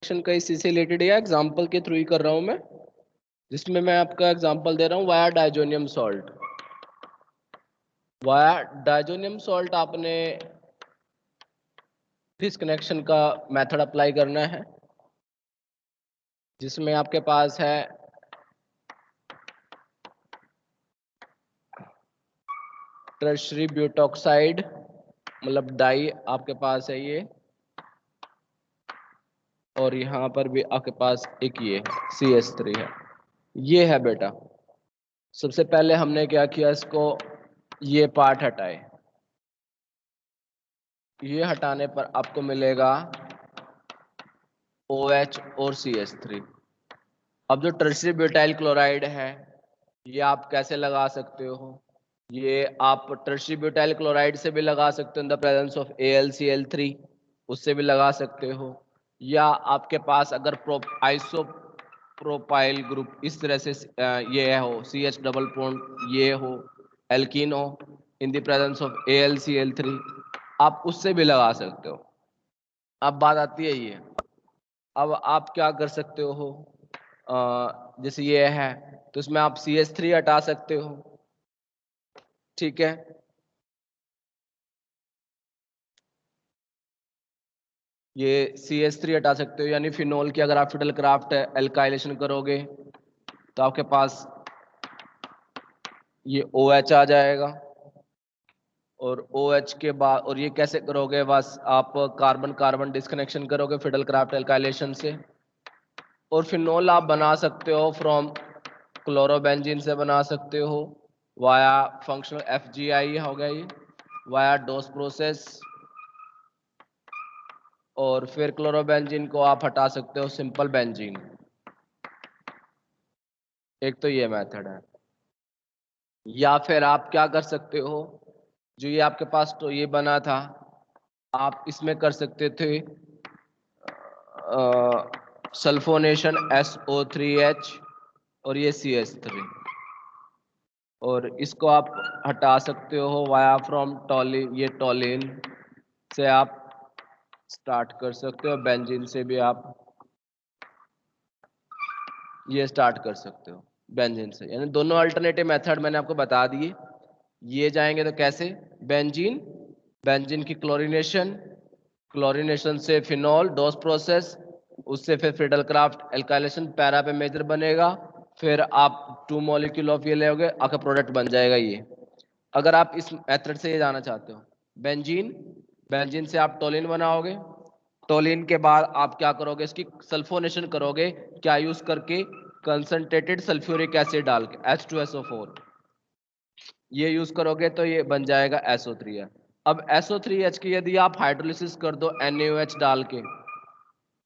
Discussion का इसी से रिलेटेड या एग्जांपल के थ्रू ही कर रहा हूं मैं, जिसमें मैं आपका एग्जांपल दे रहा हूं via diazonium salt. Via diazonium salt आपने डिस्कनेक्शन का मेथड अप्लाई करना है, जिसमें आपके पास है टर्शरी ब्यूटॉक्साइड, मतलब डाई आपके पास है ये, और यहाँ पर भी आपके पास एक ये CH3 है। ये है बेटा। सबसे पहले हमने क्या किया, इसको ये पार्ट हटाए। ये हटाने पर आपको मिलेगा OH और CH3। अब जो टर्शरी ब्यूटाइल क्लोराइड है, ये आप कैसे लगा सकते हो? ये आप टर्शरी ब्यूटाइल क्लोराइड से भी लगा सकते हो in the presence of AlCl3, उससे भी लगा सकते हो। या आपके पास अगर आइसोप्रोपाइल ग्रुप इस तरह से ये हो, CH डबल बॉन्ड ये हो, एल्कीन हो in the presence of AlCl3, आप उससे भी लगा सकते हो। अब बात आती है ये, अब आप क्या कर सकते हो, जैसे ये है तो इसमें आप CH3 हटा सकते हो, ठीक है। ये CH3 हटा सकते हो, यानी फिनोल की अगर आप फिडल क्राफ्ट एल्काइलेशन करोगे तो आपके पास ये OH आ जाएगा, और OH के बाद, और ये कैसे करोगे, बस आप कार्बन कार्बन डिस्कनेक्शन करोगे फिडल क्राफ्ट एल्काइलेशन से। और फिनोल आप बना सकते हो फ्रॉम क्लोरोबेंजीन से बना सकते हो, वाया फंक्शनल FGI हो गया ये, वाया डोस प्रोसेस। और फिर क्लोरोबेंजीन को आप हटा सकते हो सिंपल बेंजीन। एक तो ये मेथड है। या फिर आप क्या कर सकते हो, जो ये आपके पास तो ये बना था, आप इसमें कर सकते थे सल्फोनेशन SO3H और ये CH3, और इसको आप हटा सकते हो वाया फ्रॉम टॉलिन, ये टॉलिन से आप स्टार्ट कर सकते हो, बेंजीन से भी आप ये स्टार्ट कर सकते हो बेंजीन से। यानी दोनों अल्टरनेटिव मेथड मैंने आपको बता दिए। ये जाएंगे तो कैसे, बेंजीन, बेंजीन की क्लोरीनेशन, क्लोरीनेशन से फिनॉल डोस प्रोसेस, उससे फिर फ्रिडल क्राफ्ट एल्काइलेशन, पैरा पे मेजर बनेगा, फिर आप 2 मॉलिक्यूल ऑफ ये लोगे, आपका प्रोडक्ट बन जाएगा ये। अगर आप इस मेथड से ये जाना चाहते हो, बेंजीन, बेंजीन से आप टोलिन बनाओगे, टोलिन के बाद आप क्या करोगे, इसकी सल्फोनेशन करोगे, क्या यूज करके, कंसंट्रेटेड सल्फ्यूरिक एसिड डाल के H2SO4, ये यूज करोगे तो ये बन जाएगा SO3 है। अब SO3H की यदि आप हाइड्रोलिसिस कर दो NaOH डाल के,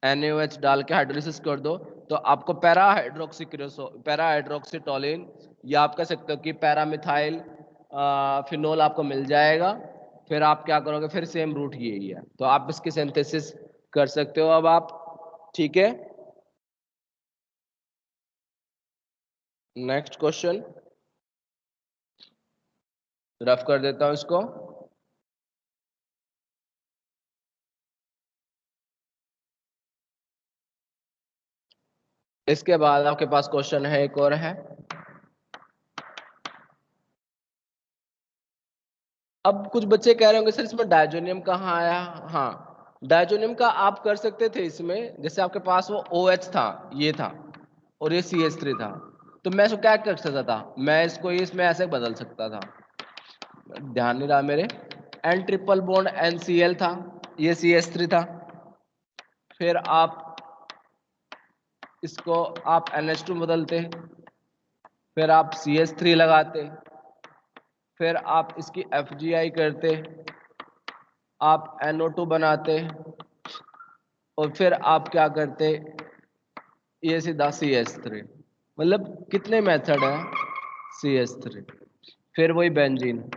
NaOH डाल के हाइड्रोलिसिस कर दो, तो आपको पैरा हाइड्रोक्सीटोलिन, या आप कह सकते हो कि पैरामिथाइल फिनोल आपको मिल जाएगा। फिर आप क्या करोगे, फिर सेम रूट यही है, तो आप इसकी सिंथेसिस कर सकते हो अब आप, ठीक है। नेक्स्ट क्वेश्चन रफ कर देता हूं इसको। इसके बाद आपके पास क्वेश्चन है, एक और है। अब कुछ बच्चे कह रहे होंगे सर इसमें डायजोनियम कहाँ आया। हाँ, डायजोनियम का आप कर सकते थे इसमें, जैसे आपके पास वो OH था, ये था, और ये CH3 था, तो मैं इसको क्या कर सकता था, मैं इसको इसमें ऐसे बदल सकता था, ध्यान नहीं रहा मेरे, N ट्रिपल बॉन्ड NCl था, ये CH3 था, फिर आप इसको आप NH2 बदलते, फिर आप CH3 लगाते, फिर आप इसकी FGI करते, आप NO2 बनाते, और फिर आप क्या करते, ये सीधा CH3। मतलब कितने मेथड है, CH3, फिर वही बेंजीन।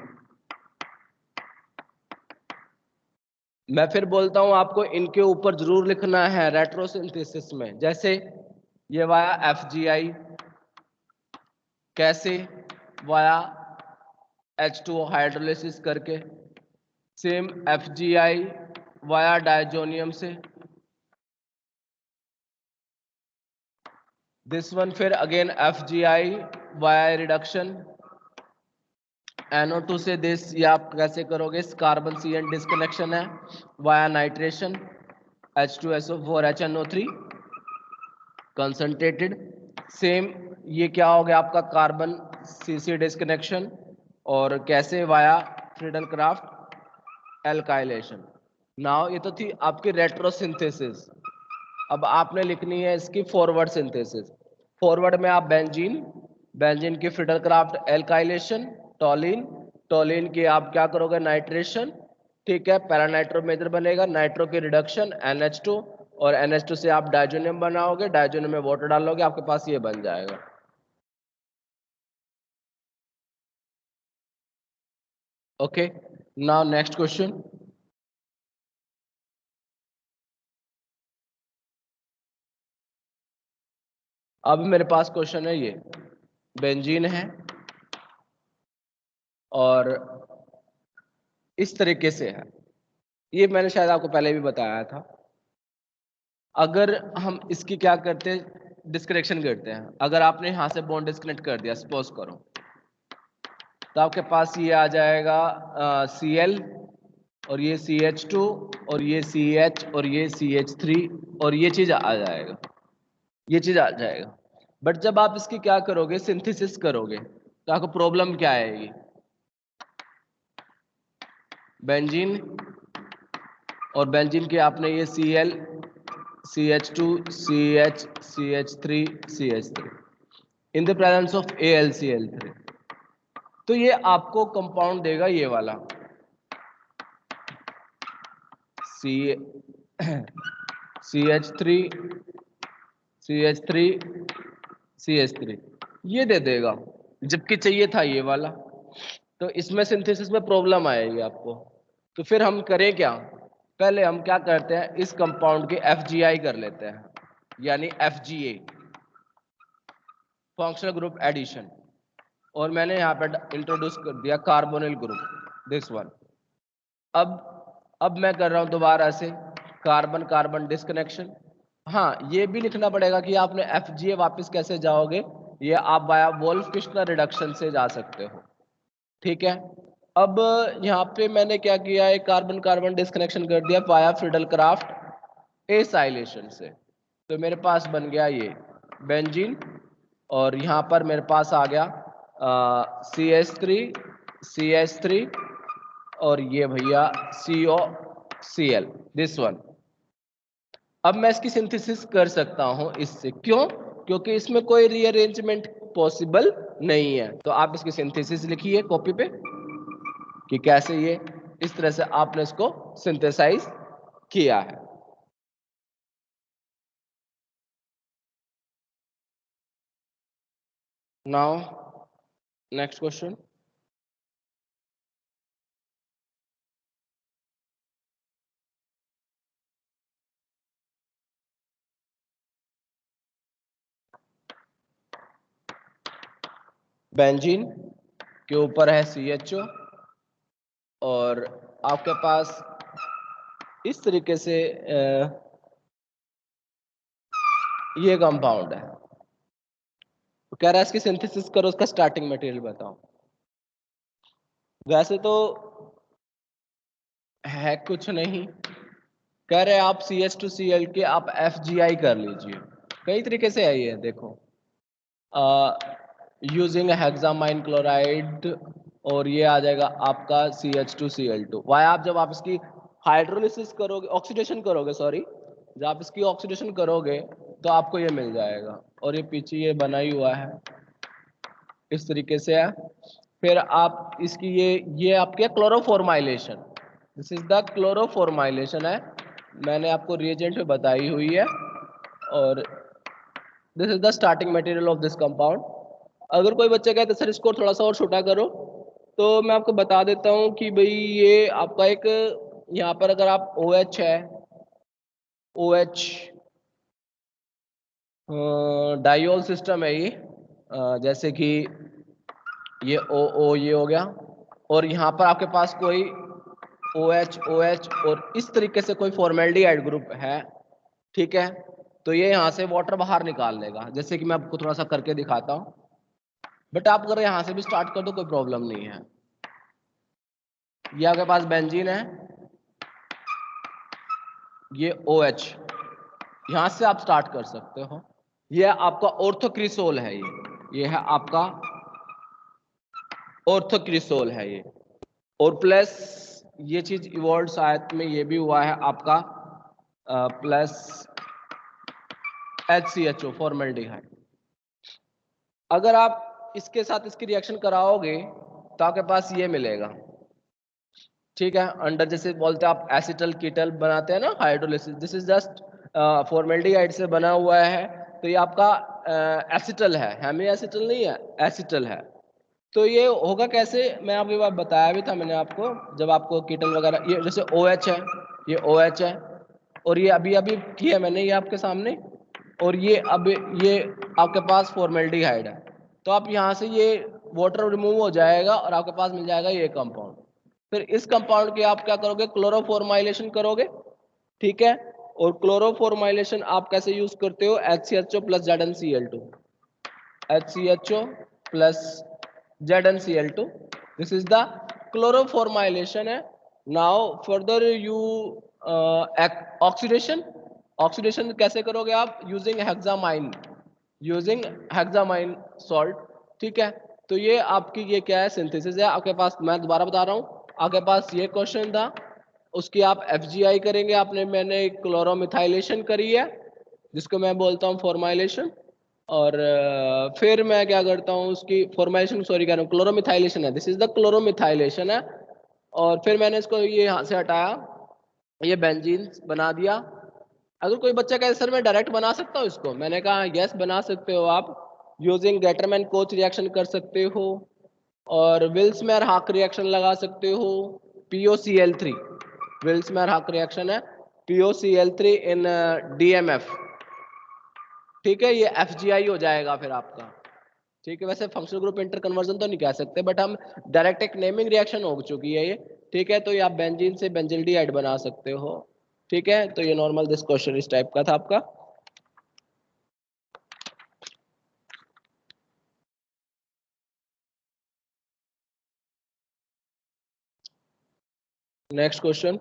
मैं फिर बोलता हूं आपको इनके ऊपर जरूर लिखना है रेट्रोसिंथेसिस में, जैसे ये वाया FGI, कैसे, वाया H2O हाइड्रोलिसिस करके, सेम FGI वाया डायजोनियम से, दिस वन फिर again FgI via reduction NO2 से दिस, ये आप कैसे करोगे, कार्बन CN डिस्कनेक्शन है via nitration H2SO4 HNO3 concentrated. Same ये क्या हो गया आपका कार्बन CC डिस्कनेक्शन और कैसे via Friedel craft alkylation. Now ये तो थी आपकी रेट्रोसिंथेसिस। अब आपने लिखनी है इसकी फॉरवर्ड सिंथेसिस। फॉरवर्ड में आप बेंजीन, बेंजीन की फ्रीडल क्राफ्ट एल्काइलेशन, टॉलिन, टॉलिन की आप क्या करोगे नाइट्रेशन, ठीक है, पैरा नाइट्रो मेजर बनेगा, नाइट्रो की रिडक्शन NH2 और NH2 से आप डाइजोनियम बनाओगे, डाइजोनियम में वाटर डालोगे, आपके पास ये बन जाएगा। Okay, now next question. अब मेरे पास क्वेश्चन है, ये बेंजीन है और इस तरीके से है, ये मैंने शायद आपको पहले भी बताया था। अगर हम इसकी क्या करते हैं, डिस्कनेक्शन करते हैं, अगर आपने यहां से बॉन्ड डिस्कनेक्ट कर दिया सपोज करो, तो आपके पास ये आ जाएगा Cl और ये CH2 और ये CH और ये CH3 और ये चीज आ जाएगा, ये चीज आ जाएगा। बट जब आप इसकी क्या करोगे, सिंथेसिस करोगे, तो आपको प्रॉब्लम क्या आएगी, बेंजीन और बेंजीन के आपने ये Cl CH2 CH CH3 CH3 in the presence of AlCl3, तो ये आपको कंपाउंड देगा ये वाला CH3 CH3 CH3 ये दे देगा, जबकि चाहिए था ये वाला। तो इसमें सिंथेसिस में प्रॉब्लम आएगी आपको। तो फिर हम करें क्या, पहले हम क्या करते हैं, इस कंपाउंड के FgI कर लेते हैं, यानी FGA फंक्शनल ग्रुप एडिशन, और मैंने यहाँ पे इंट्रोड्यूस कर दिया कार्बोनिल ग्रुप, दिस वन। अब मैं कर रहा हूं दोबारा से कार्बन कार्बन डिस्कनेक्शन। हाँ, ये भी लिखना पड़ेगा कि आपने FGA वापस कैसे जाओगे, ये आप वाया वोल्फ किश्नर रिडक्शन से जा सकते हो, ठीक है। अब यहाँ पे मैंने क्या किया है, कार्बन कार्बन डिस्कनेक्शन कर दिया वाया फ्रीडल क्राफ्ट एसाइलेशन से, तो मेरे पास बन गया ये बेंजीन और यहाँ पर मेरे पास आ गया CH3 CH3 और ये भैया COCl, दिस वन। अब मैं इसकी सिंथेसिस कर सकता हूं इससे, क्यों, क्योंकि इसमें कोई रीअरेंजमेंट पॉसिबल नहीं है। तो आप इसकी सिंथेसिस लिखिए कॉपी पे कि कैसे ये इस तरह से आपने इसको सिंथेसाइज किया है। Now next question. बेंजीन के ऊपर है CHO और आपके पास इस तरीके से ये कंपाउंड है, तो कह रहा है इसकी सिंथेसिस करो, उसका स्टार्टिंग मटेरियल बताओ। वैसे तो है कुछ नहीं, कह रहे आप CH2Cl के आप FgI कर लीजिए। कई तरीके से है ये, देखो यूजिंग हेक्सामाइन क्लोराइड और ये आ जाएगा आपका CH2Cl2। वाई आप जब आप इसकी हाइड्रोलिसिस करोगे, ऑक्सीडेशन करोगे, सॉरी, जब आप इसकी ऑक्सीडेशन करोगे तो आपको ये मिल जाएगा, और ये पीछे ये बना ही हुआ है इस तरीके से है। फिर आप इसकी ये आपके क्लोरोफॉर्माइलेशन, दिस इज द क्लोरोफॉर्माइलेशन है, मैंने आपको रिएजेंट में बताई हुई है, और this is the starting material of this compound. अगर कोई बच्चा कहता है सर इसको थोड़ा सा और छोटा करो, तो मैं आपको बता देता हूँ कि भाई ये आपका एक, यहाँ पर अगर आप OH है, OH डाइऑल सिस्टम है ये, जैसे कि ये OO ये हो गया, और यहाँ पर आपके पास कोई OH OH और इस तरीके से कोई फॉर्मेल्डिहाइड ग्रुप है, ठीक है। तो ये यहाँ से वाटर बाहर निकाल लेगा, जैसे कि मैं आपको थोड़ा सा करके दिखाता हूँ। बट आप अगर यहाँ से भी स्टार्ट कर दो कोई प्रॉब्लम नहीं है। ये आपके पास बेंजीन है, ये OH, यहां से आप स्टार्ट कर सकते हो। ये आपका ऑर्थोक्रिसोल है, ये है आपका ऑर्थोक्रिसोल है ये। और प्लस ये चीज इवॉल्व शायद में ये भी हुआ है आपका प्लस HCHO फॉर्मल्डिहाइड। अगर आप इसके साथ इसकी रिएक्शन कराओगे तो आपके पास ये मिलेगा, ठीक है। अंडर जैसे बोलते हैं आप एसिटल कीटल बनाते हैं ना, hydrolysis, this is just formaldehyde से बना हुआ है। तो ये आपका एसिटल है, हेमी एसिटल नहीं है, एसिटल है। तो ये होगा कैसे, मैं आपको बात बताया भी था मैंने आपको, जब आपको कीटल वगैरह, ये जैसे OH है, ये OH है, और ये अभी अभी किया मैंने ये आपके सामने, और ये अब ये आपके पास फॉर्मल्डिहाइड है। तो आप यहाँ से ये वाटर रिमूव हो जाएगा और आपके पास मिल जाएगा ये कंपाउंड। फिर इस कंपाउंड के आप क्या करोगे, क्लोरोफॉर्माइलेशन करोगे, ठीक है। और क्लोरोफॉर्माइलेशन आप कैसे यूज करते हो, HCHO plus ZnCl2, HCHO plus ZnCl2, this is the chloroformylation है। Now further you oxidation, oxidation कैसे करोगे आप, using hexamine, using hexamine salt, ठीक है। तो ये आपकी ये क्या है, सिंथेसिस है आपके पास। मैं दोबारा बता रहा हूँ, आपके पास ये क्वेश्चन था, उसकी आप FGI करेंगे, आपने मैंने क्लोरोमिथाइलेशन करी है जिसको मैं बोलता हूँ फॉर्माइलेशन, और फिर मैं क्या करता हूँ उसकी फॉर्माइलेशन, सॉरी कह रहा हूँ, क्लोरोमिथाइलेशन है, दिस इज द क्लोरोमिथाइलेशन है। और फिर मैंने इसको ये यहाँ से हटाया, ये बेंजीन बना दिया। अगर कोई बच्चा कहे सर मैं डायरेक्ट बना सकता हूँ इसको, मैंने कहा यस बना सकते हो आप, यूजिंग गेटरमैन कोच रिएक्शन कर सकते हो, और विल्समेयर हाक रिएक्शन लगा सकते हो, POCl3, विल्समेयर हाक रिएक्शन है, POCl3 इन DMF, ठीक है। ये FGI हो जाएगा फिर आपका, ठीक है। वैसे फंक्शनल ग्रुप इंटर कन्वर्जन तो नहीं कह सकते, बट हम डायरेक्ट एक नेमिंग रिएक्शन हो चुकी है ये, ठीक है। तो ये आप बेंजीन से बेंजिल्डिहाइड बना सकते हो, ठीक है। तो ये नॉर्मल दिस क्वेश्चन इस टाइप का था आपका। नेक्स्ट क्वेश्चन,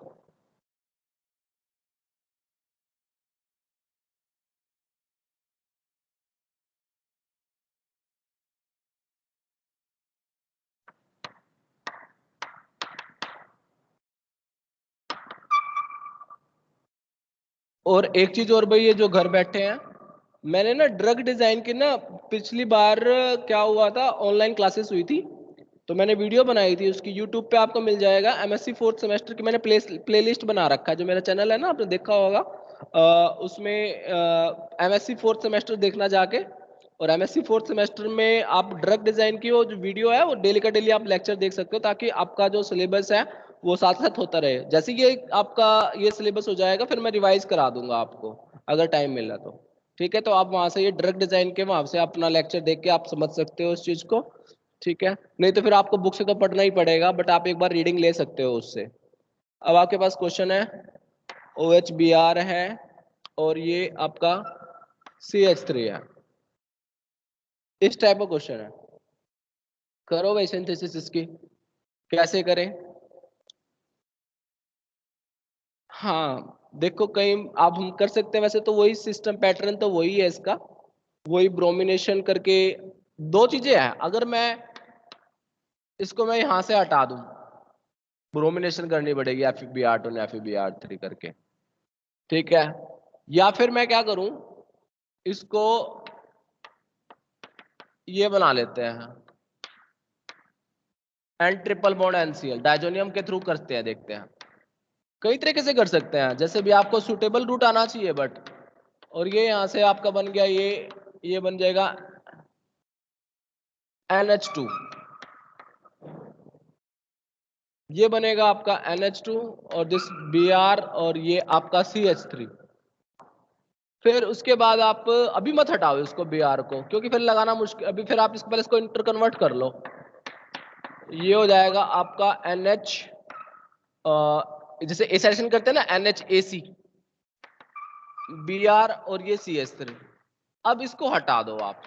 और एक चीज और भाई, ये जो घर बैठे हैं, मैंने ना ड्रग डिजाइन की ना पिछली बार क्या हुआ था, ऑनलाइन क्लासेस हुई थी, तो मैंने वीडियो बनाई थी उसकी, यूट्यूब पे आपको मिल जाएगा। MSc 4th सेमेस्टर की मैंने प्लेलिस्ट बना रखा है, जो मेरा चैनल है ना आपने देखा होगा, उसमें MSc 4th सेमेस्टर देखना जाके। और MSc 4th सेमेस्टर में आप ड्रग डिजाइन की वो जो वीडियो है वो डेली का डेली आप लेक्चर देख सकते हो, ताकि आपका जो सिलेबस है वो साथ साथ होता रहे। जैसे ये आपका ये सिलेबस हो जाएगा फिर मैं रिवाइज करा दूंगा आपको, अगर टाइम मिला तो, ठीक है। तो आप वहां से ये ड्रग डिजाइन के वहां से अपना लेक्चर देख के आप समझ सकते हो उस चीज को, ठीक है। नहीं तो फिर आपको बुक से तो पढ़ना ही पड़ेगा, बट आप एक बार रीडिंग ले सकते हो उससे। अब आपके पास क्वेश्चन है, OHBr है और ये आपका CH3 है, इस टाइप का क्वेश्चन है। करो भाई सिंथेसिस इसकी, कैसे करें। हाँ देखो, कहीं आप हम कर सकते हैं, वैसे तो वही सिस्टम पैटर्न तो वही है इसका, वही ब्रोमिनेशन करके। दो चीजें हैं, अगर मैं इसको मैं यहां से हटा दूं, ब्रोमिनेशन करनी पड़ेगी FeBr2 और FeBr3 करके, ठीक है। या फिर मैं क्या करूं, इसको ये बना लेते हैं, N triple bond NCl, diazonium के थ्रू करते हैं, देखते हैं। कई तरीके से कर सकते हैं, जैसे भी आपको सुटेबल रूट आना चाहिए, बट और ये यहां से आपका बन गया, ये बन जाएगा NH2, ये बनेगा आपका NH2 और दिस Br, और ये आपका CH3। फिर उसके बाद आप अभी मत हटाओ इसको Br को, क्योंकि फिर लगाना मुश्किल, अभी फिर आप इसको पहले इसको इंटर कन्वर्ट कर लो, ये हो जाएगा आपका NH, जैसे एसेशन करते हैं ना NHAC, Br और ये CH3। अब इसको हटा दो आप,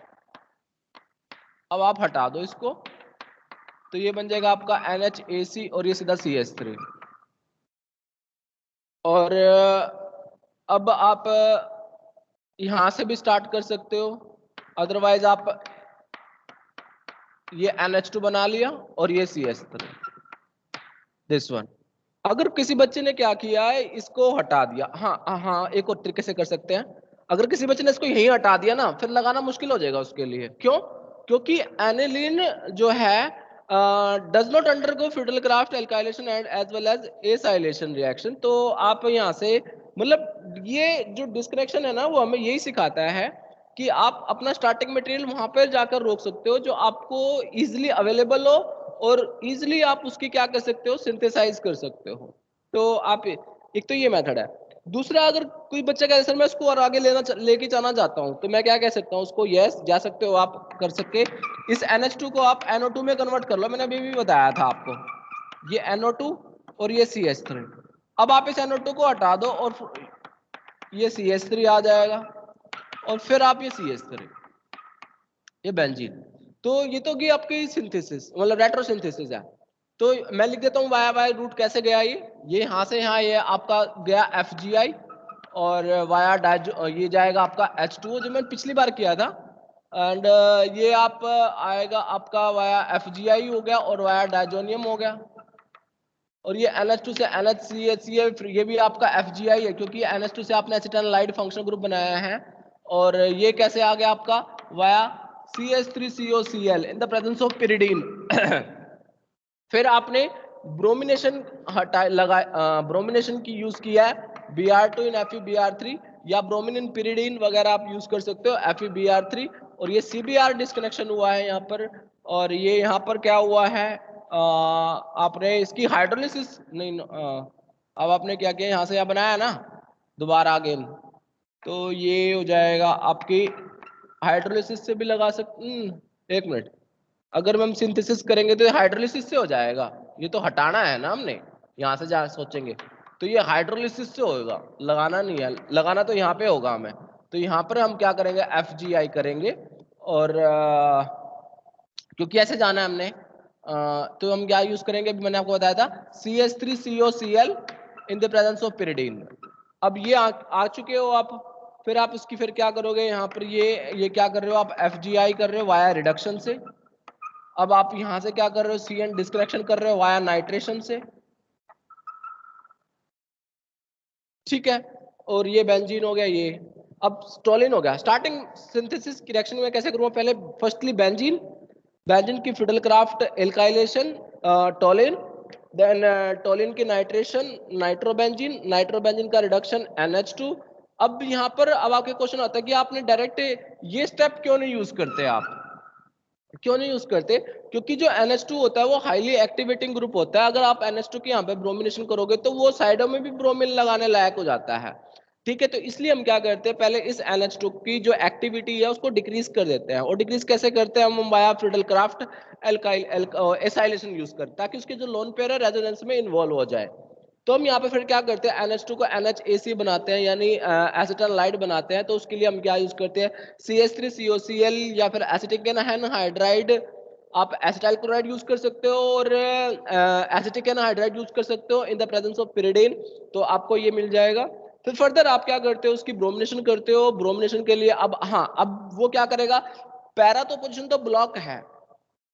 अब आप हटा दो इसको, तो ये बन जाएगा आपका NHAC और ये सीधा CH3। और अब आप यहां से भी स्टार्ट कर सकते हो, अदरवाइज आप ये NH2 बना लिया और ये CH3, दिस वन। अगर किसी बच्चे ने क्या किया है, इसको हटा दिया, हाँ एक और तरीके से कर सकते हैं। अगर किसी बच्चे ने इसको यहीं हटा दिया ना, फिर लगाना मुश्किल हो जाएगा उसके लिए। क्यों? क्योंकि एनिलीन जो है does not undergo Friedel Crafts alkylation and as well as acylation reaction. तो आप यहाँ से मतलब ये जो डिस्कनेक्शन है ना, वो हमें यही सिखाता है कि आप अपना स्टार्टिंग मटेरियल वहां पर जाकर रोक सकते हो जो आपको इजिली अवेलेबल हो, और इजिली आप उसकी क्या कर सकते हो, सिंथेसाइज कर सकते हो। तो आप एक तो ये मेथड है। दूसरा, अगर कोई बच्चा कहे सर मैं इसको और आगे लेके जाना चाहता हूँ, तो मैं क्या कह सकता हूँ उसको, यस जा सकते हो आप, कर सके इस NH2 को आप NO2 में कन्वर्ट कर लो। मैंने अभी भी बताया था आपको, ये NO2 और ये CH3। अब आप इस NO2 को हटा दो और ये CH3 आ जाएगा, और फिर आप ये CH3, ये बेंजीन। तो ये तो गई आपकी सिंथेसिस, मतलब रेट्रोसिंथेसिस है। तो मैं लिख देता हूँ वाया वाया रूट कैसे गया, ये यहाँ से यहाँ ये आपका गया FGI, और वाया डाइजो ये जाएगा आपका H2O जो मैंने पिछली बार किया था, एंड ये आप आएगा आपका वाया FGI हो गया और वाया डाइजोनियम हो गया, और ये NH2 से NHCHCl, फिर ये भी आपका FGI है क्योंकि NH2 से आपने एसिटाइललाइड फंक्शनल ग्रुप बनाया है। और ये कैसे आ गया आपका via CH3COCl in the presence of pyridine। फिर आपने ब्रोमिनेशन ब्रोमिनेशन की यूज किया है, Br2 इन FeBr3, या ब्रोमिन इन pyridine वगैरह आप यूज कर सकते हो, FeBr3। और ये CBr डिस्कनेक्शन हुआ है यहाँ पर, और ये यहाँ पर क्या हुआ है, आपने इसकी हाइड्रोलिसिस नहीं, अब आपने क्या किया, यहाँ से यहाँ बनाया ना दोबारा अगेन, तो ये हो जाएगा आपकी हाइड्रोलिसिस से भी लगा सकते। एक मिनट, अगर हम सिंथेसिस करेंगे तो हाइड्रोलिसिस से हो जाएगा, ये तो हटाना है ना हमने, यहाँ से जा सोचेंगे तो ये हाइड्रोलिसिस से होगा, लगाना नहीं है, लगाना तो यहाँ पे होगा हमें। तो यहाँ पर हम क्या करेंगे, FGI करेंगे, और क्योंकि ऐसे जाना है हमने, तो हम क्या यूज करेंगे, अभी मैंने आपको बताया था CH3COCl in the presence of pyridine। अब ये आ चुके हो आप, फिर आप इसकी फिर क्या करोगे, यहाँ पर ये क्या कर रहे हो आप, FGI कर रहे हो वाया रिडक्शन से। अब आप यहां से क्या कर रहे हो, CN डिस्कनेक्शन कर रहे हो वाया नाइट्रेशन से, ठीक है। और ये बेंजीन हो गया ये। अब टोलिन हो गया। स्टार्टिंग सिंथेसिस की रिएक्शन में कैसे करूंगा, पहले फर्स्टली बेंजीन, बेंजीन की फिडलक्राफ्ट एल्काइलेशन टोलिन, देन टोलिन की नाइट्रेशन नाइट्रोबेंजीन, नाइट्रोबेंजीन का रिडक्शन NH2। अब यहाँ पर अब आपके क्वेश्चन आता है कि आपने डायरेक्ट ये स्टेप क्यों नहीं यूज करते, आप क्यों नहीं यूज करते, क्योंकि जो NH2 होता है वो हाईली एक्टिवेटिंग ग्रुप होता है। अगर आप NH2 की यहाँ पे ब्रोमिनेशन करोगे तो वो साइडों में भी ब्रोमिन लगाने लायक हो जाता है, ठीक है। तो इसलिए हम क्या करते हैं, पहले इस NH2 की जो एक्टिविटी है उसको डिक्रीज कर देते हैं। और डिक्रीज कैसे करते हैं, हम via Friedel-Crafts alkyl acylation use करते हैं, ताकि उसके जो लोन पेयर है रेजोनेंस में इन्वॉल्व हो जाए। तो हम यहाँ पे फिर क्या करते हैं, NH2 को NHAC बनाते हैं, यानी एसिटाइललाइड बनाते हैं। तो उसके लिए हम क्या यूज करते हैं, CH3COCl या फिर एसिटिक एनहाइड्राइड, आप एसिटाइल क्लोराइड यूज कर सकते हो, और एसिटिक एनहाइड्राइड यूज कर सकते हो in the presence of pyridine। तो आपको ये मिल जाएगा। फिर फर्दर आप क्या करते हो, उसकी ब्रोमिनेशन करते हो। ब्रोमिनेशन के लिए अब हाँ, अब वो क्या करेगा, पैरा तो पोजिशन तो ब्लॉक है,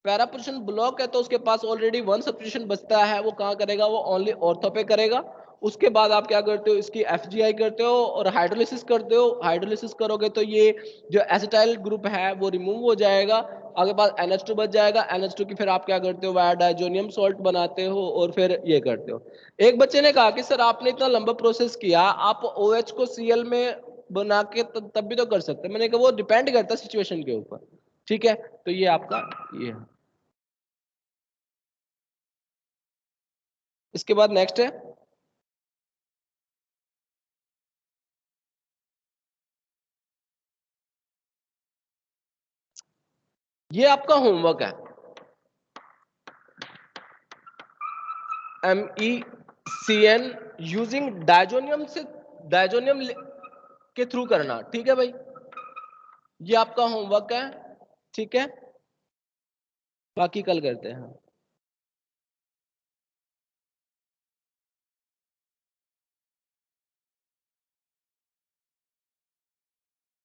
पैरा पोजीशन ब्लॉक है, तो उसके पास ऑलरेडी वन सब्स्टिट्यूशन बचता है। वो कहाँ करेगा, वो ओनली ऑर्थो पे करेगा। उसके बाद आप क्या करते हो, इसकी FGI करते हो और हाइड्रोलिसिस करते हो। हाइड्रोलिसिस करोगे तो ये जो एसिटाइल ग्रुप है वो रिमूव हो जाएगा, आगे पास NH2 बच जाएगा। NH2 की फिर आप क्या करते हो, वाया डाइजोनियम सॉल्ट बनाते हो और फिर ये करते हो। एक बच्चे ने कहा कि सर आपने इतना लंबा प्रोसेस किया, आप OH को Cl में बना के तब भी तो कर सकते। मैंने कहा वो डिपेंड करता है सिचुएशन के ऊपर, ठीक है। तो ये आपका ये है। इसके बाद नेक्स्ट है, ये आपका होमवर्क है, MECN यूजिंग डाइजोनियम से, डाइजोनियम के थ्रू करना। ठीक है भाई, ये आपका होमवर्क है। ठीक है, बाकी कल करते हैं।